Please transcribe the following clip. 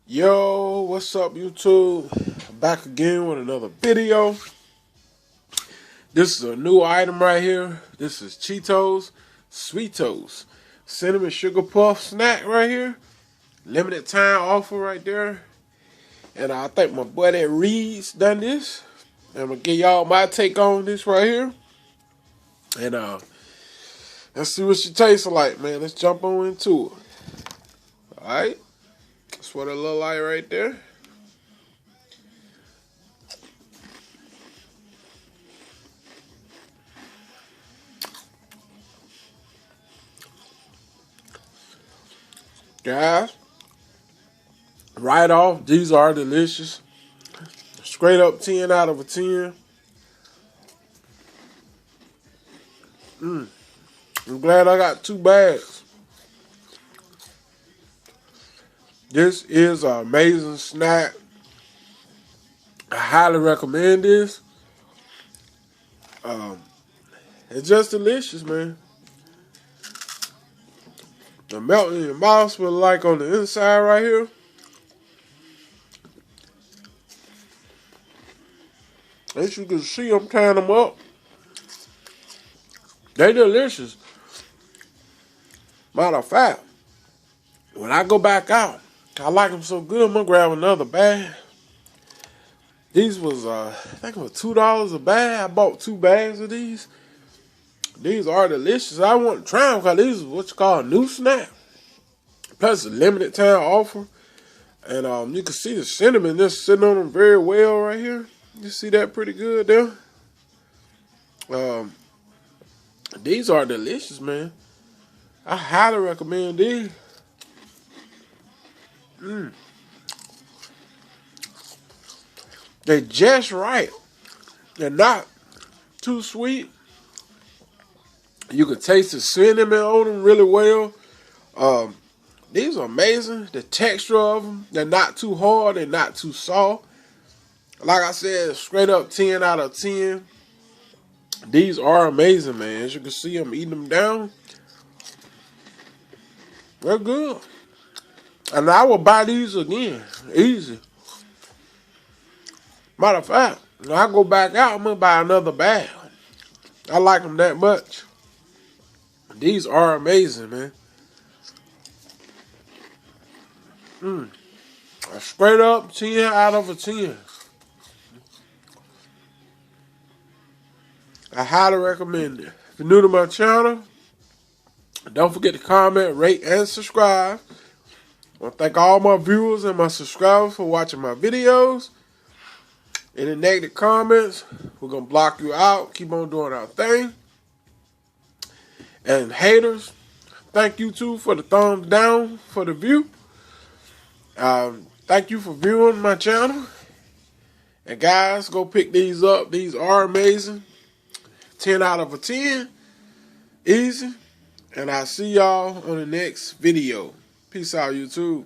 Yo, what's up, YouTube? Back again with another video. This is a new item right here. This is Cheetos, sweetos, cinnamon sugar puff snack right here. Limited time offer right there. And I think my buddy Reed's done this. And I'm gonna give y'all my take on this right here. And let's see what she tastes like, man. Let's jump on into it. Alright. That's what it look like right there. Guys, right off, these are delicious. Straight up 10 out of a 10. I'm glad I got 2 bags. This is an amazing snack. I highly recommend this. It's just delicious, man. The melt in your mouth, but like on the inside right here. As you can see, I'm tying them up. They delicious. Matter of fact, when I go back out, I like them so good, I'm gonna grab another bag. These was, I think it was $2 a bag. I bought 2 bags of these. These are delicious. I want to try them because these is what you call a new snack. Plus, a limited time offer. And you can see the cinnamon just sitting on them very well right here. You see that pretty good there? These are delicious, man. I highly recommend these. They're just right. They're not too sweet. You can taste the cinnamon on them really well. These are amazing. The texture of them, they're not too hard, they're not too soft. Like I said, straight up 10 out of 10. These are amazing, man. As you can see, I'm eating them down. They're good. And I will buy these again. Easy. Matter of fact, when I go back out, I'm going to buy another bag. I like them that much. These are amazing, man. A straight up 10 out of a 10. I highly recommend it. If you're new to my channel, don't forget to comment, rate, and subscribe. I want to thank all my viewers and my subscribers for watching my videos. Any negative comments, we're going to block you out. Keep on doing our thing. And haters, thank you too for the thumbs down for the view. Thank you for viewing my channel. And guys, go pick these up. These are amazing. 10 out of a 10. Easy. And I'll see y'all on the next video. Peace out, YouTube.